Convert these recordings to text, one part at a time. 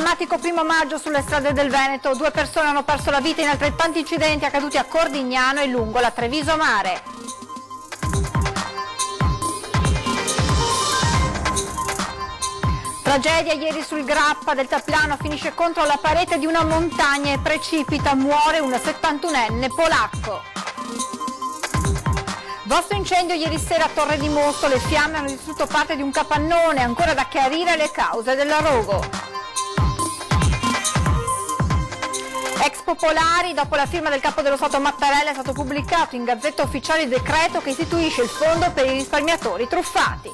Drammatico 1° maggio sulle strade del Veneto, 2 persone hanno perso la vita in altrettanti incidenti accaduti a Cordignano e lungo la Treviso Mare. Tragedia ieri sul Grappa, deltaplano finisce contro la parete di una montagna e precipita, muore un 71enne polacco. Vasto incendio ieri sera a Torre di Mosto, le fiamme hanno distrutto parte di un capannone, ancora da chiarire le cause dell'arogo. Ex Popolari, dopo la firma del Capo dello Stato Mattarella è stato pubblicato in Gazzetta Ufficiale il decreto che istituisce il fondo per i risparmiatori truffati.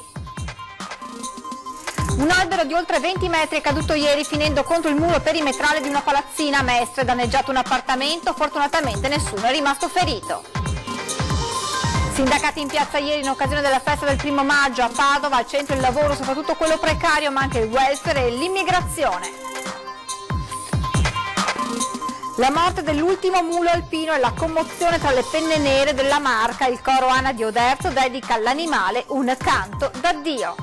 Un albero di oltre 20 metri è caduto ieri finendo contro il muro perimetrale di una palazzina a Mestre, danneggiato un appartamento, fortunatamente nessuno è rimasto ferito. Sindacati in piazza ieri in occasione della festa del 1° maggio a Padova, al centro il lavoro, soprattutto quello precario, ma anche il welfare e l'immigrazione. La morte dell'ultimo mulo alpino e la commozione tra le penne nere della Marca, il coro Ana di Oderzo dedica all'animale un canto d'addio.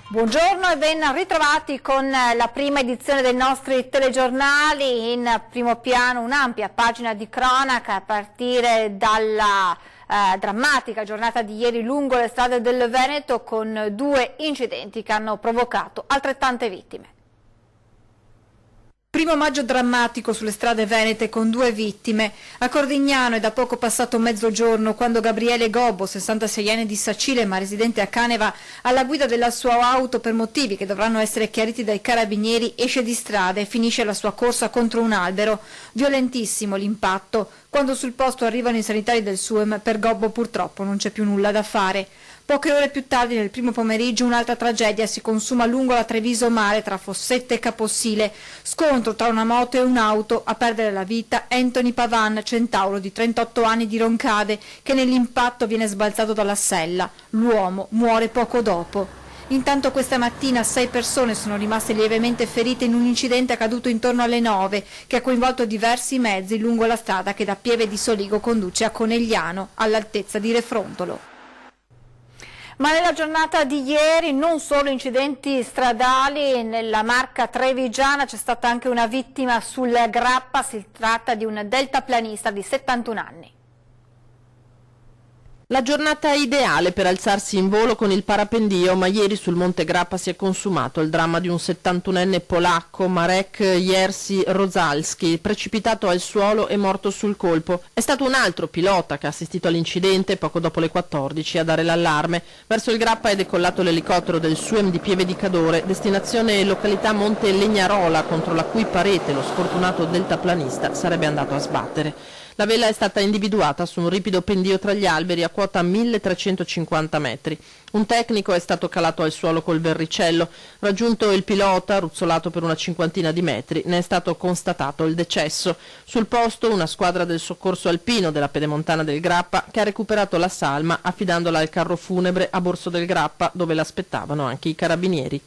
Buongiorno e ben ritrovati con la prima edizione dei nostri telegiornali. In primo piano un'ampia pagina di cronaca a partire dalla drammatica giornata di ieri lungo le strade del Veneto con 2 incidenti che hanno provocato altrettante vittime. 1° maggio drammatico sulle strade venete con 2 vittime. A Cordignano è da poco passato mezzogiorno quando Gabriele Gobbo, 66enne di Sacile ma residente a Caneva, alla guida della sua auto per motivi che dovranno essere chiariti dai carabinieri, esce di strada e finisce la sua corsa contro un albero. Violentissimo l'impatto. Quando sul posto arrivano i sanitari del SUEM, per Gobbo purtroppo non c'è più nulla da fare. Poche ore più tardi, nel primo pomeriggio, un'altra tragedia si consuma lungo la Treviso Mare tra Fossette e Caposile. Scontro tra una moto e un'auto. A perdere la vita Anthony Pavan, centauro di 38 anni di Roncade, che nell'impatto viene sbalzato dalla sella. L'uomo muore poco dopo. Intanto questa mattina 6 persone sono rimaste lievemente ferite in un incidente accaduto intorno alle 9, che ha coinvolto diversi mezzi lungo la strada che da Pieve di Soligo conduce a Conegliano, all'altezza di Refrontolo. Ma nella giornata di ieri non solo incidenti stradali, nella Marca trevigiana c'è stata anche una vittima sul Grappa, si tratta di un deltaplanista di 71 anni. La giornata ideale per alzarsi in volo con il parapendio, ma ieri sul Monte Grappa si è consumato il dramma di un 71enne polacco, Marek Jerzy Rozalski, precipitato al suolo e morto sul colpo. È stato un altro pilota che ha assistito all'incidente poco dopo le 14 a dare l'allarme. Verso il Grappa è decollato l'elicottero del SUEM di Pieve di Cadore, destinazione località Monte Legnarola, contro la cui parete lo sfortunato deltaplanista sarebbe andato a sbattere. La vela è stata individuata su un ripido pendio tra gli alberi a quota 1350 metri. Un tecnico è stato calato al suolo col verricello. Raggiunto il pilota, ruzzolato per una 50 di metri, ne è stato constatato il decesso. Sul posto una squadra del soccorso alpino della Pedemontana del Grappa che ha recuperato la salma affidandola al carro funebre a Borso del Grappa, dove l'aspettavano anche i carabinieri.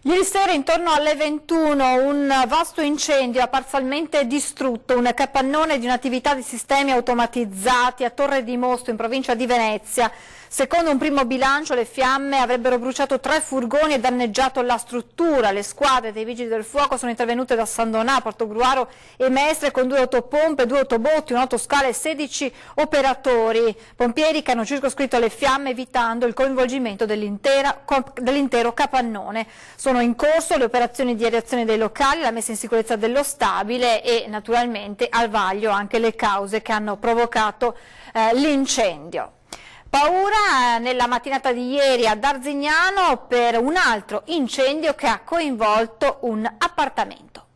Ieri sera intorno alle 21 un vasto incendio ha parzialmente distrutto un capannone di un'attività di sistemi automatizzati a Torre di Mosto in provincia di Venezia. Secondo un primo bilancio le fiamme avrebbero bruciato 3 furgoni e danneggiato la struttura. Le squadre dei vigili del fuoco sono intervenute da San Donà, Portogruaro e Mestre con 2 autopompe, 2 autobotti, un'autoscala e 16 operatori. Pompieri che hanno circoscritto le fiamme evitando il coinvolgimento dell'intero capannone. Sono in corso le operazioni di aerazione dei locali, la messa in sicurezza dello stabile e naturalmente al vaglio anche le cause che hanno provocato l'incendio. Paura nella mattinata di ieri ad Arzignano per un altro incendio che ha coinvolto un appartamento.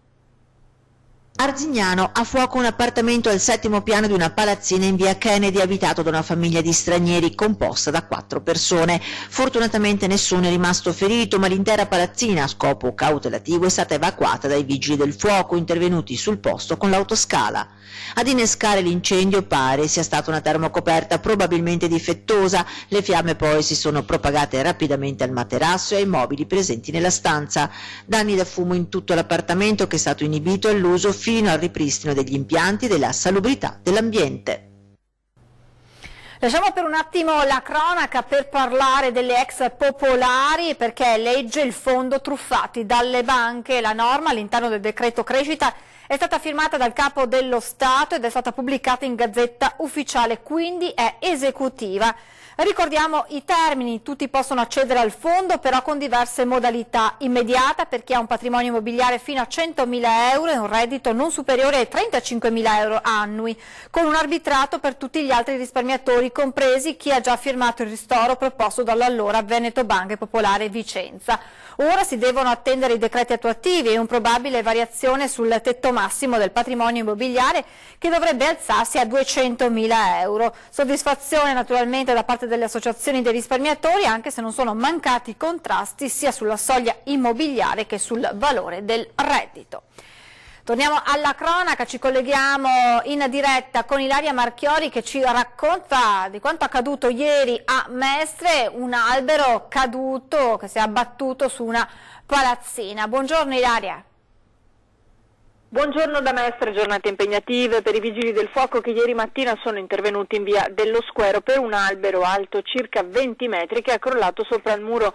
Arzignano, a fuoco un appartamento al 7° piano di una palazzina in via Kennedy abitato da una famiglia di stranieri composta da 4 persone. Fortunatamente nessuno è rimasto ferito, ma l'intera palazzina a scopo cautelativo è stata evacuata dai vigili del fuoco intervenuti sul posto con l'autoscala. Ad innescare l'incendio pare sia stata una termocoperta probabilmente difettosa. Le fiamme poi si sono propagate rapidamente al materasso e ai mobili presenti nella stanza. Danni da fumo in tutto l'appartamento che è stato inibito all'uso fino al ripristino degli impianti della salubrità dell'ambiente. Lasciamo per un attimo la cronaca per parlare delle ex popolari, perché legge il fondo truffati dalle banche. La norma all'interno del decreto crescita è stata firmata dal Capo dello Stato ed è stata pubblicata in Gazzetta Ufficiale, quindi è esecutiva. Ricordiamo i termini: tutti possono accedere al fondo, però con diverse modalità: immediata per chi ha un patrimonio immobiliare fino a 100.000 euro e un reddito non superiore ai 35.000 euro annui, con un arbitrato per tutti gli altri risparmiatori, compresi chi ha già firmato il ristoro proposto dall'allora Veneto Banca Popolare Vicenza. Ora si devono attendere i decreti attuativi e un probabile variazione sul tetto massimo del patrimonio immobiliare, che dovrebbe alzarsi a 200.000 euro. Soddisfazione naturalmente da parte delle associazioni dei risparmiatori, anche se non sono mancati contrasti sia sulla soglia immobiliare che sul valore del reddito. Torniamo alla cronaca, ci colleghiamo in diretta con Ilaria Marchiori che ci racconta di quanto accaduto ieri a Mestre, un albero caduto che si è abbattuto su una palazzina. Buongiorno Ilaria. Buongiorno da Mestre, giornate impegnative per i vigili del fuoco che ieri mattina sono intervenuti in via dello Squero per un albero alto circa 20 metri che è crollato sopra il muro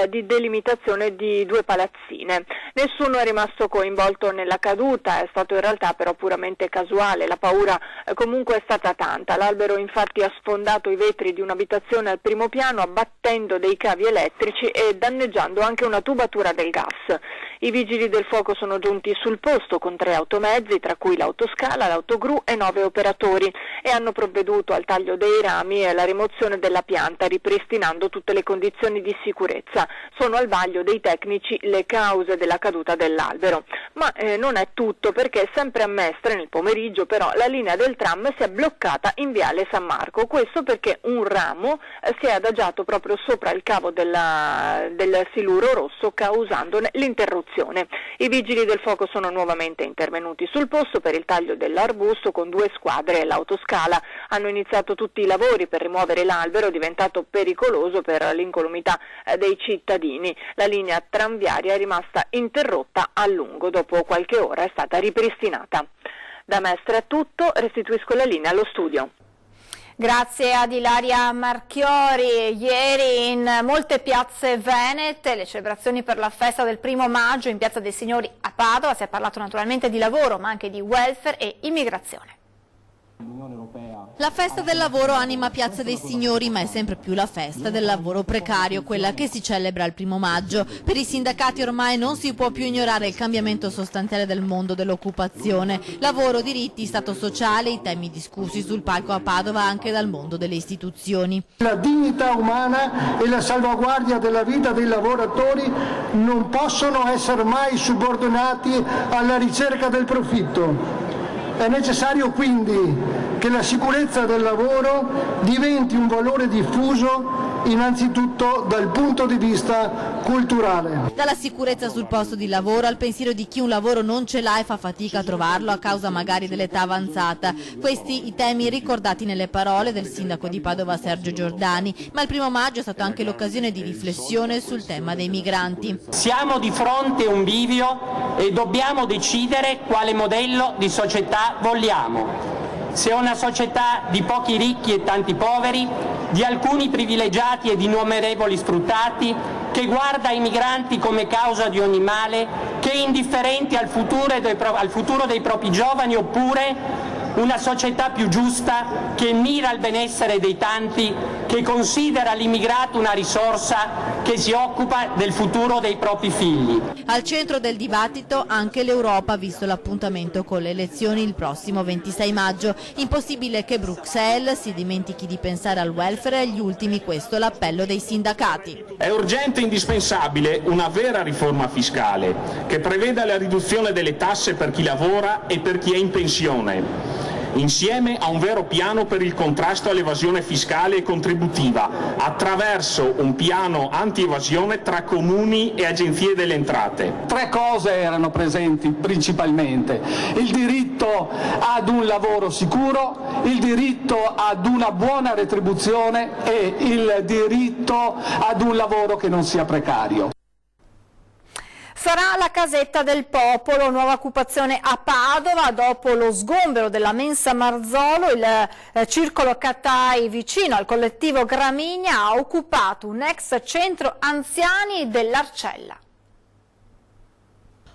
di delimitazione di due palazzine. Nessuno è rimasto coinvolto nella caduta, è stato in realtà però puramente casuale, la paura comunque è stata tanta. L'albero infatti ha sfondato i vetri di un'abitazione al primo piano, abbattendo dei cavi elettrici e danneggiando anche una tubatura del gas. I vigili del fuoco sono giunti sul posto con 3 automezzi, tra cui l'autoscala, l'autogru e 9 operatori, e hanno provveduto al taglio dei rami e alla rimozione della pianta, ripristinando tutte le condizioni di sicurezza. Sono al vaglio dei tecnici le cause della caduta dell'albero. Ma non è tutto, perché sempre a Mestre nel pomeriggio però la linea del tram si è bloccata in viale San Marco. Questo perché un ramo si è adagiato proprio sopra il cavo del siluro rosso, causandone l'interruzione. I vigili del fuoco sono nuovamente intervenuti sul posto per il taglio dell'arbusto con 2 squadre e l'autoscala. Hanno iniziato tutti i lavori per rimuovere l'albero, diventato pericoloso per l'incolumità dei cittadini. La linea tranviaria è rimasta interrotta a lungo, dopo qualche ora è stata ripristinata. Da Mestre è tutto, restituisco la linea allo studio. Grazie ad Ilaria Marchiori. Ieri in molte piazze venete le celebrazioni per la festa del 1° maggio in Piazza dei Signori a Padova. Si è parlato naturalmente di lavoro ma anche di welfare e immigrazione. La festa del lavoro anima Piazza dei Signori, ma è sempre più la festa del lavoro precario, quella che si celebra il 1° maggio. Per i sindacati ormai non si può più ignorare il cambiamento sostanziale del mondo dell'occupazione. Lavoro, diritti, stato sociale, i temi discussi sul palco a Padova anche dal mondo delle istituzioni. La dignità umana e la salvaguardia della vita dei lavoratori non possono essere mai subordinati alla ricerca del profitto. È necessario quindi che la sicurezza del lavoro diventi un valore diffuso innanzitutto dal punto di vista culturale. Dalla sicurezza sul posto di lavoro al pensiero di chi un lavoro non ce l'ha e fa fatica a trovarlo a causa magari dell'età avanzata. Questi i temi ricordati nelle parole del sindaco di Padova Sergio Giordani, ma il 1° maggio è stato anche l'occasione di riflessione sul tema dei migranti. Siamo di fronte a un bivio e dobbiamo decidere quale modello di società vogliamo. Se una società di pochi ricchi e tanti poveri, di alcuni privilegiati e di innumerevoli sfruttati, che guarda ai migranti come causa di ogni male, che è indifferente al futuro dei propri giovani, oppure una società più giusta che mira al benessere dei tanti, che considera l'immigrato una risorsa, che si occupa del futuro dei propri figli. Al centro del dibattito anche l'Europa, visto l'appuntamento con le elezioni il prossimo 26 maggio. Impossibile che Bruxelles si dimentichi di pensare al welfare e agli ultimi, questo l'appello dei sindacati. È urgente e indispensabile una vera riforma fiscale che preveda la riduzione delle tasse per chi lavora e per chi è in pensione, insieme a un vero piano per il contrasto all'evasione fiscale e contributiva, attraverso un piano anti-evasione tra comuni e agenzie delle entrate. 3 cose erano presenti principalmente: il diritto ad un lavoro sicuro, il diritto ad una buona retribuzione e il diritto ad un lavoro che non sia precario. Sarà la casetta del popolo, nuova occupazione a Padova dopo lo sgombero della mensa Marzolo. Il circolo Catai vicino al collettivo Gramigna ha occupato un ex centro anziani dell'Arcella.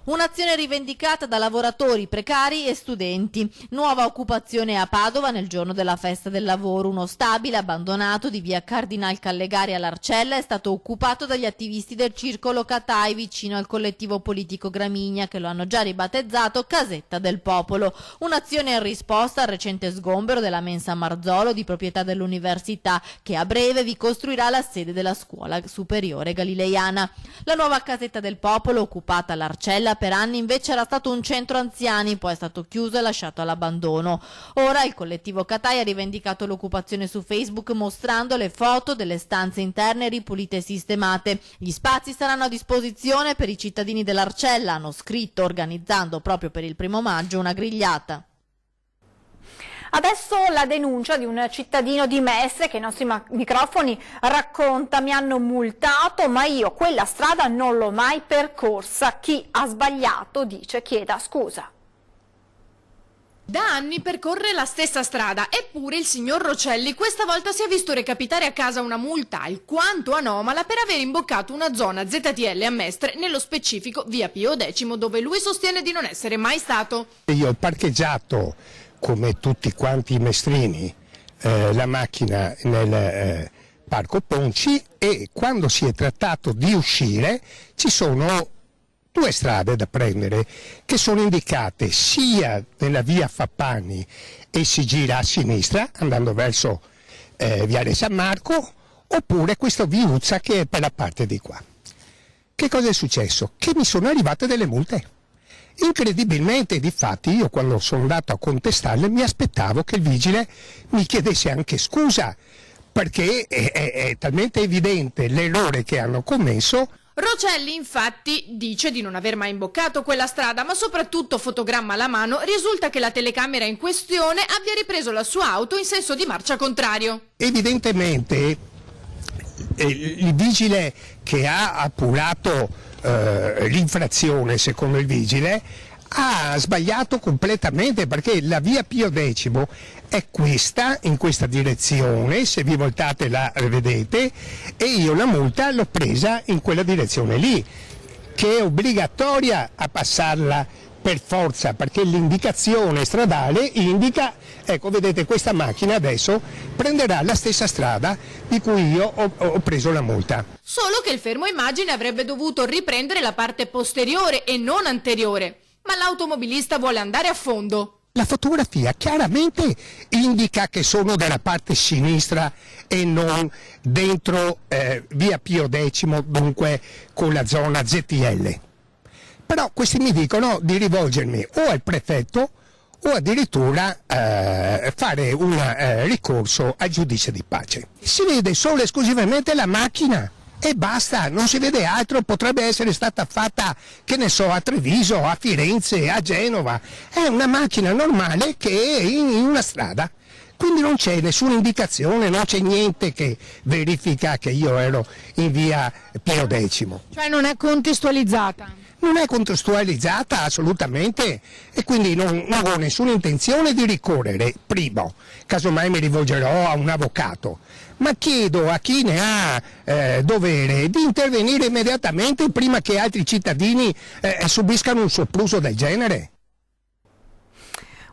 Un'azione rivendicata da lavoratori, precari e studenti. Nuova occupazione a Padova nel giorno della festa del lavoro. Uno stabile abbandonato di via Cardinal Callegari all'Arcella è stato occupato dagli attivisti del circolo Catai vicino al collettivo politico Gramigna, che lo hanno già ribattezzato Casetta del Popolo. Un'azione in risposta al recente sgombero della mensa Marzolo di proprietà dell'università, che a breve vi costruirà la sede della scuola superiore galileiana. La nuova Casetta del Popolo, occupata all'Arcella per anni, invece era stato un centro anziani, poi è stato chiuso e lasciato all'abbandono. Ora il collettivo Catai ha rivendicato l'occupazione su Facebook, mostrando le foto delle stanze interne ripulite e sistemate. Gli spazi saranno a disposizione per i cittadini dell'Arcella, hanno scritto, organizzando proprio per il 1° maggio una grigliata. Adesso la denuncia di un cittadino di Mestre che ai nostri microfoni racconta: mi hanno multato ma io quella strada non l'ho mai percorsa, chi ha sbagliato, dice, chieda scusa. Da anni percorre la stessa strada, eppure il signor Rocelli questa volta si è visto recapitare a casa una multa alquanto anomala per aver imboccato una zona ZTL a Mestre, nello specifico via Pio X, dove lui sostiene di non essere mai stato. Io ho parcheggiato, come tutti quanti i mestrini, la macchina nel Parco Ponci, e quando si è trattato di uscire ci sono 2 strade da prendere che sono indicate sia nella via Fappani e si gira a sinistra andando verso Viale San Marco, oppure questa viuzza che è per la parte di qua. Che cosa è successo? Che mi sono arrivate delle multe. Incredibilmente, difatti, io quando sono andato a contestarle mi aspettavo che il vigile mi chiedesse anche scusa, perché è talmente evidente l'errore che hanno commesso. Rocelli infatti dice di non aver mai imboccato quella strada, ma soprattutto, fotogramma alla mano, risulta che la telecamera in questione abbia ripreso la sua auto in senso di marcia contrario. Evidentemente il vigile che ha appurato l'infrazione, secondo il vigile, ha sbagliato completamente, perché la via Pio X è questa, in questa direzione, se vi voltate la vedete, e io la multa l'ho presa in quella direzione lì, che è obbligatoria a passarla per forza, perché l'indicazione stradale indica, ecco vedete, questa macchina adesso prenderà la stessa strada di cui io ho preso la multa. Solo che il fermo immagine avrebbe dovuto riprendere la parte posteriore e non anteriore, ma l'automobilista vuole andare a fondo. La fotografia chiaramente indica che sono dalla parte sinistra e non dentro via Pio X, dunque con la zona ZTL. Però questi mi dicono di rivolgermi o al prefetto o addirittura fare un ricorso al giudice di pace. Si vede solo e esclusivamente la macchina e basta, non si vede altro. Potrebbe essere stata fatta, che ne so, a Treviso, a Firenze, a Genova. È una macchina normale che è in una strada. Quindi non c'è nessuna indicazione, non c'è niente che verifica che io ero in via Pio X. Cioè non è contestualizzata? Non è contestualizzata assolutamente, e quindi non ho nessuna intenzione di ricorrere. Primo, casomai mi rivolgerò a un avvocato, ma chiedo a chi ne ha dovere di intervenire immediatamente prima che altri cittadini subiscano un sopruso del genere.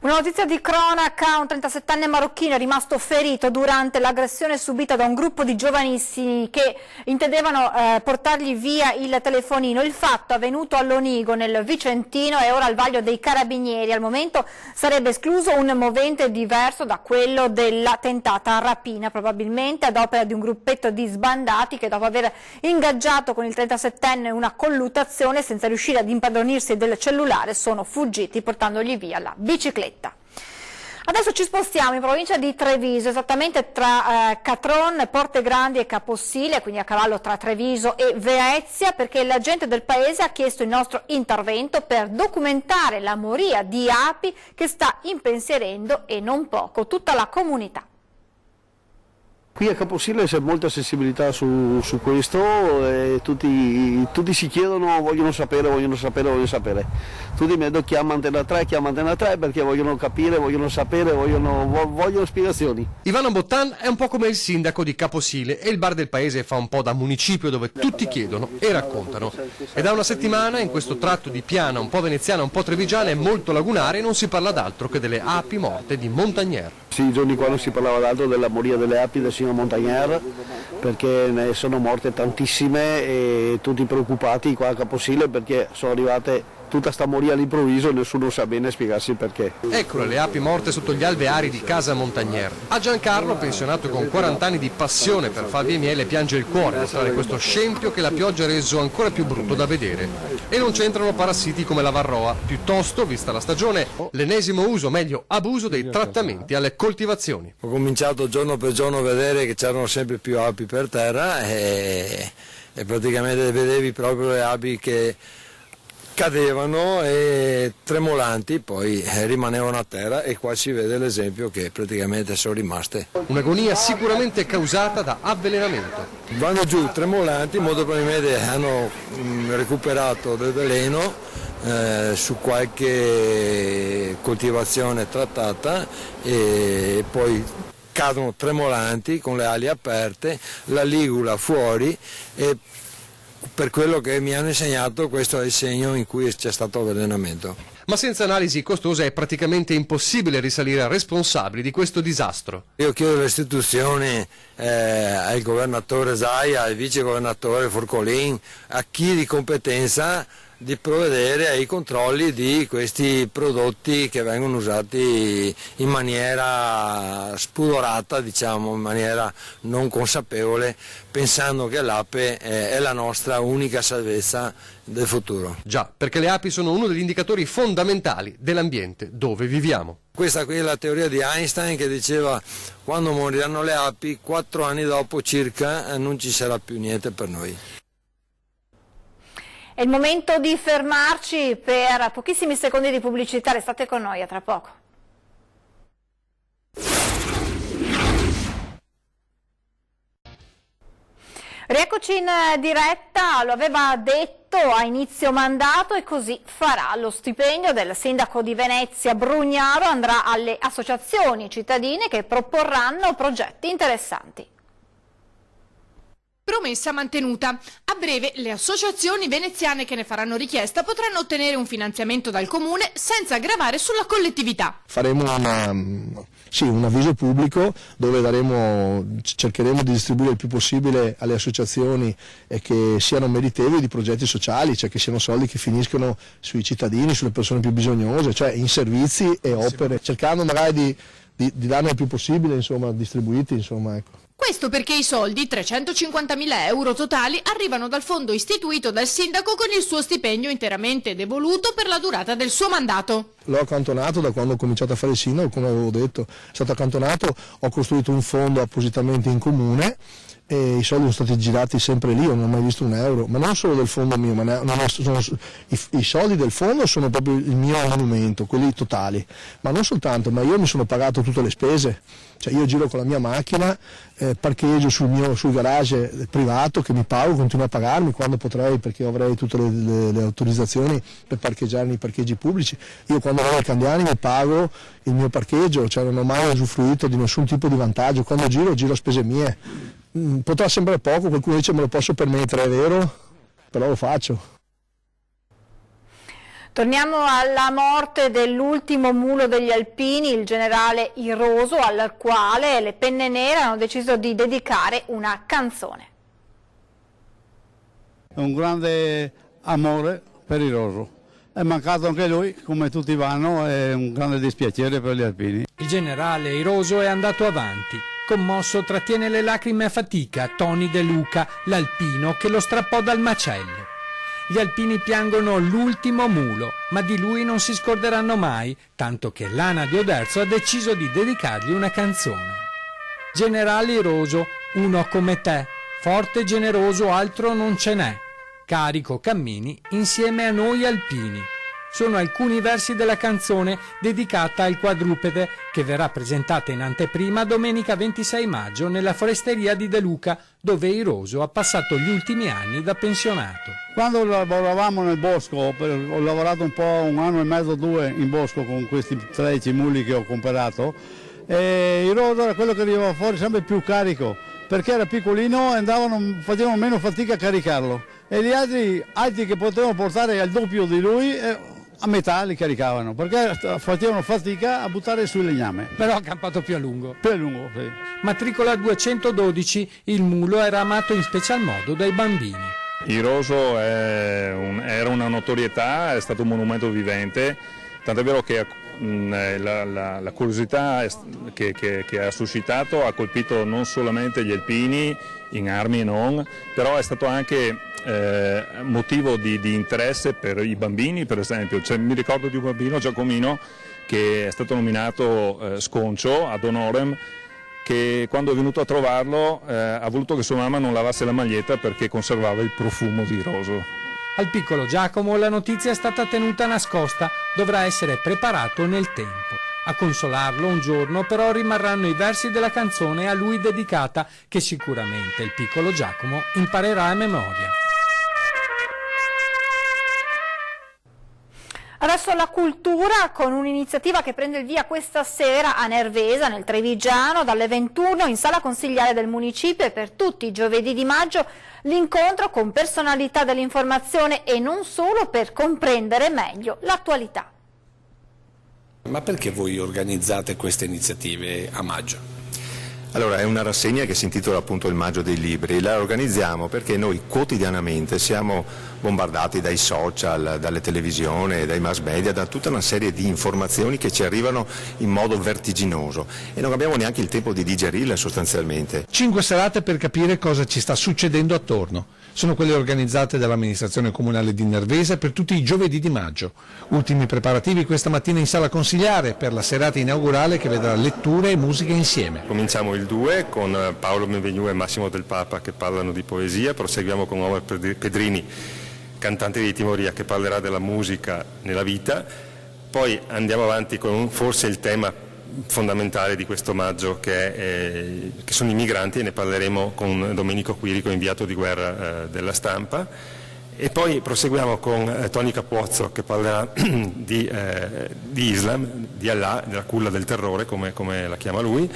Una notizia di cronaca: un 37enne marocchino è rimasto ferito durante l'aggressione subita da un gruppo di giovanissimi che intendevano portargli via il telefonino. Il fatto, avvenuto a Lonigo nel Vicentino, è ora al vaglio dei carabinieri. Al momento sarebbe escluso un movente diverso da quello della tentata rapina, probabilmente ad opera di un gruppetto di sbandati che, dopo aver ingaggiato con il 37enne una colluttazione senza riuscire ad impadronirsi del cellulare, sono fuggiti portandogli via la bicicletta. Adesso ci spostiamo in provincia di Treviso, esattamente tra Catron, Porte Grandi e Caposile, quindi a cavallo tra Treviso e Venezia, perché la gente del paese ha chiesto il nostro intervento per documentare la moria di api che sta impensierendo, e non poco, tutta la comunità. Qui a Caposile c'è molta sensibilità su questo e tutti si chiedono, vogliono sapere. Tutti mi hanno chiama Antena 3 perché vogliono capire, vogliono sapere, vogliono spiegazioni. Ivano Bottan è un po' come il sindaco di Caposile e il bar del paese fa un po' da municipio dove tutti chiedono e raccontano. E da una settimana in questo tratto di piana un po' veneziana, un po' trevigiana e molto lagunare non si parla d'altro che delle api morte di Montagnier. Sì, i giorni qua non si parlava d'altro della moria delle api del signor Montagnier, perché ne sono morte tantissime e tutti preoccupati qua a Caposile perché sono arrivate tutta sta moria all'improvviso e nessuno sa bene spiegarsi il perché. Eccole le api morte sotto gli alveari di casa Montagnier. A Giancarlo, pensionato con 40 anni di passione per favie e miele, piange il cuore a mostrare questo scempio che la pioggia ha reso ancora più brutto da vedere. E non c'entrano parassiti come la varroa, piuttosto, vista la stagione, l'ennesimo uso, meglio abuso dei trattamenti alle coltivazioni. Ho cominciato giorno per giorno a vedere che c'erano sempre più api per terra e praticamente vedevi proprio le api che cadevano e tremolanti poi rimanevano a terra e qua si vede l'esempio che praticamente sono rimaste. Un'agonia sicuramente causata da avvelenamento. Vanno giù tremolanti, molto probabilmente hanno recuperato del veleno su qualche coltivazione trattata e poi cadono tremolanti con le ali aperte, la ligula fuori e per quello che mi hanno insegnato questo è il segno in cui c'è stato avvelenamento. Ma senza analisi costose è praticamente impossibile risalire a responsabili di questo disastro. Io chiedo le istituzioni al governatore Zaia, al vice governatore Forcolin, a chi di competenza di provvedere ai controlli di questi prodotti che vengono usati in maniera spudorata, diciamo, in maniera non consapevole, pensando che l'ape è la nostra unica salvezza del futuro. Già, perché le api sono uno degli indicatori fondamentali dell'ambiente dove viviamo. Questa qui è la teoria di Einstein che diceva quando moriranno le api, 4 anni dopo circa non ci sarà più niente per noi. È il momento di fermarci per pochissimi secondi di pubblicità, restate con noi, a tra poco. Rieccoci in diretta, lo aveva detto a inizio mandato e così farà. Lo stipendio del sindaco di Venezia Brugnaro andrà alle associazioni cittadine che proporranno progetti interessanti. Promessa mantenuta. A breve le associazioni veneziane che ne faranno richiesta potranno ottenere un finanziamento dal comune senza gravare sulla collettività. Faremo un avviso pubblico dove cercheremo di distribuire il più possibile alle associazioni che siano meritevoli di progetti sociali, cioè che siano soldi che finiscono sui cittadini, sulle persone più bisognose, cioè in servizi e opere, cercando magari di darne il più possibile, insomma, distribuiti, insomma, ecco. Questo perché i soldi, 350.000 euro totali, arrivano dal fondo istituito dal sindaco con il suo stipendio interamente devoluto per la durata del suo mandato. L'ho accantonato da quando ho cominciato a fare il sindaco, come avevo detto, è stato accantonato, ho costruito un fondo appositamente in comune e i soldi sono stati girati sempre lì, io non ho mai visto un euro, ma non solo del fondo mio, ma i soldi del fondo sono proprio il mio monumento, quelli totali, ma non soltanto, ma io mi sono pagato tutte le spese, cioè io giro con la mia macchina, parcheggio sul garage privato che mi pago, continuo a pagarmi quando potrei perché avrei tutte le autorizzazioni per parcheggiare nei parcheggi pubblici, io quando vado a Candiani mi pago il mio parcheggio, cioè non ho mai usufruito di nessun tipo di vantaggio, quando giro a spese mie. Potrà sembrare poco, qualcuno dice me lo posso permettere, è vero, però lo faccio. Torniamo alla morte dell'ultimo mulo degli alpini, il generale Iroso, al quale le Penne Nere hanno deciso di dedicare una canzone. È un grande amore per Iroso. È mancato anche lui, come tutti vanno, è un grande dispiacere per gli alpini. Il generale Iroso è andato avanti. Commosso trattiene le lacrime a fatica Tony De Luca, l'alpino che lo strappò dal macello. Gli alpini piangono l'ultimo mulo, ma di lui non si scorderanno mai, tanto che l'Ana di Oderzo ha deciso di dedicargli una canzone. Generale Iroso, uno come te, forte e generoso altro non ce n'è. Carico cammini insieme a noi alpini. sono alcuni versi della canzone dedicata al quadrupede che verrà presentata in anteprima domenica 26 maggio nella foresteria di De Luca, dove Iroso ha passato gli ultimi anni da pensionato. Quando lavoravamo nel bosco, ho lavorato un po', 1 anno e mezzo, 2 in bosco con questi 13 muli che ho comprato, e Iroso era quello che arrivava fuori sempre più carico, perché era piccolino e facevano meno fatica a caricarlo, e gli altri che potevano portare al doppio di lui a metà li caricavano, perché facevano fatica a buttare sul legname. Però ha campato più a lungo. Più a lungo, sì. Matricola 212, il mulo era amato in special modo dai bambini. Iroso era una notorietà, è stato un monumento vivente, tant'è vero che la curiosità che ha suscitato ha colpito non solamente gli alpini, in armi e non, però è stato anche motivo di interesse per i bambini, per esempio. Mi ricordo di un bambino, Giacomino, che è stato nominato Sconcio ad honorem, che quando è venuto a trovarlo ha voluto che sua mamma non lavasse la maglietta perché conservava il profumo di Iroso. Al piccolo Giacomo la notizia è stata tenuta nascosta, dovrà essere preparato nel tempo. A consolarlo un giorno però rimarranno i versi della canzone a lui dedicata, che sicuramente il piccolo Giacomo imparerà a memoria. Adesso la cultura, con un'iniziativa che prende il via questa sera a Nervesa, nel Trevigiano, dalle 21 in sala consigliare del municipio, e per tutti i giovedì di maggio l'incontro con personalità dell'informazione e non solo, per comprendere meglio l'attualità. Ma perché voi organizzate queste iniziative a maggio? Allora, è una rassegna che si intitola appunto Il Maggio dei Libri. La organizziamo perché noi quotidianamente siamo bombardati dai social, dalle televisioni, dai mass media, da tutta una serie di informazioni che ci arrivano in modo vertiginoso e non abbiamo neanche il tempo di digerirle sostanzialmente. 5 serate per capire cosa ci sta succedendo attorno. Sono quelle organizzate dall'amministrazione comunale di Nervesa per tutti i giovedì di maggio. Ultimi preparativi questa mattina in sala consigliare per la serata inaugurale che vedrà letture e musica insieme. Cominciamo il 2 con Paolo Benvenu e Massimo Del Papa che parlano di poesia, proseguiamo con Omar Pedrini, cantante di Timoria, che parlerà della musica nella vita, poi andiamo avanti con forse il tema fondamentale di questo maggio che sono i migranti, e ne parleremo con Domenico Quirico, inviato di guerra della Stampa, e poi proseguiamo con Tony Capozzo che parlerà di Islam, di Allah, della culla del terrore come la chiama lui,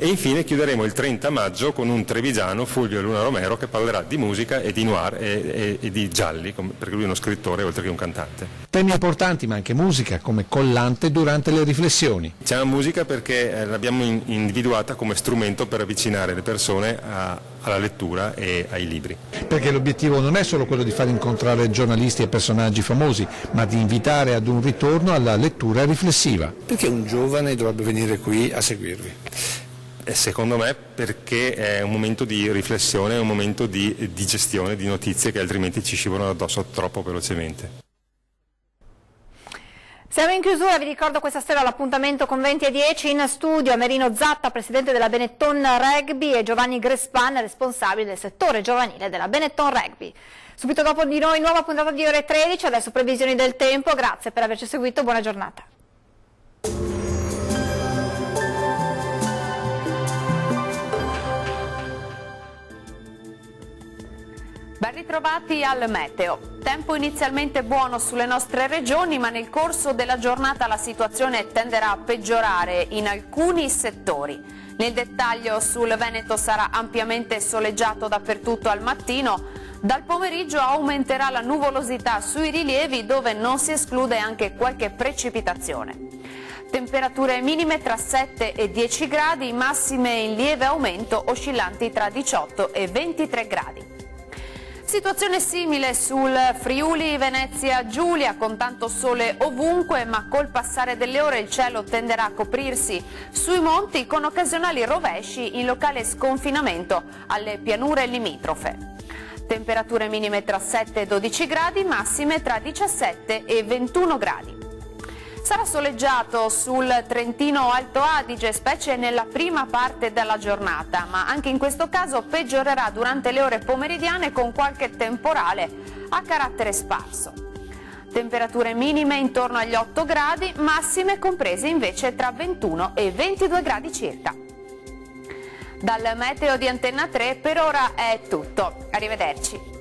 e infine chiuderemo il 30 maggio con un trevigiano, Fulvio Luna Romero, che parlerà di musica e di noir e di gialli, perché lui è uno scrittore oltre che un cantante. Temi importanti ma anche musica come collante durante le riflessioni. C'è la musica perché l'abbiamo individuata come strumento per avvicinare le persone alla lettura e ai libri. Perché l'obiettivo non è solo quello di far incontrare giornalisti e personaggi famosi, ma di invitare ad un ritorno alla lettura riflessiva. Perché un giovane dovrebbe venire qui a seguirvi? Secondo me perché è un momento di riflessione, è un momento di gestione di notizie che altrimenti ci scivolano addosso troppo velocemente. Siamo in chiusura, vi ricordo questa sera l'appuntamento con 20:10 in studio Merino Zatta, presidente della Benetton Rugby, e Giovanni Grespan, responsabile del settore giovanile della Benetton Rugby. Subito dopo di noi nuova puntata di ore 13, adesso previsioni del tempo, grazie per averci seguito, buona giornata. Ben ritrovati al meteo. Tempo inizialmente buono sulle nostre regioni, ma nel corso della giornata la situazione tenderà a peggiorare in alcuni settori. Nel dettaglio sul Veneto sarà ampiamente soleggiato dappertutto al mattino. Dal pomeriggio aumenterà la nuvolosità sui rilievi, dove non si esclude anche qualche precipitazione. Temperature minime tra 7 e 10 gradi, massime in lieve aumento oscillanti tra 18 e 23 gradi. Situazione simile sul Friuli Venezia Giulia, con tanto sole ovunque, ma col passare delle ore il cielo tenderà a coprirsi sui monti con occasionali rovesci in locale sconfinamento alle pianure limitrofe. Temperature minime tra 7 e 12 gradi, massime tra 17 e 21 gradi. Sarà soleggiato sul Trentino Alto Adige, specie nella prima parte della giornata, ma anche in questo caso peggiorerà durante le ore pomeridiane con qualche temporale a carattere sparso. Temperature minime intorno agli 8 gradi, massime comprese invece tra 21 e 22 gradi circa. Dal meteo di Antenna 3 per ora è tutto. Arrivederci.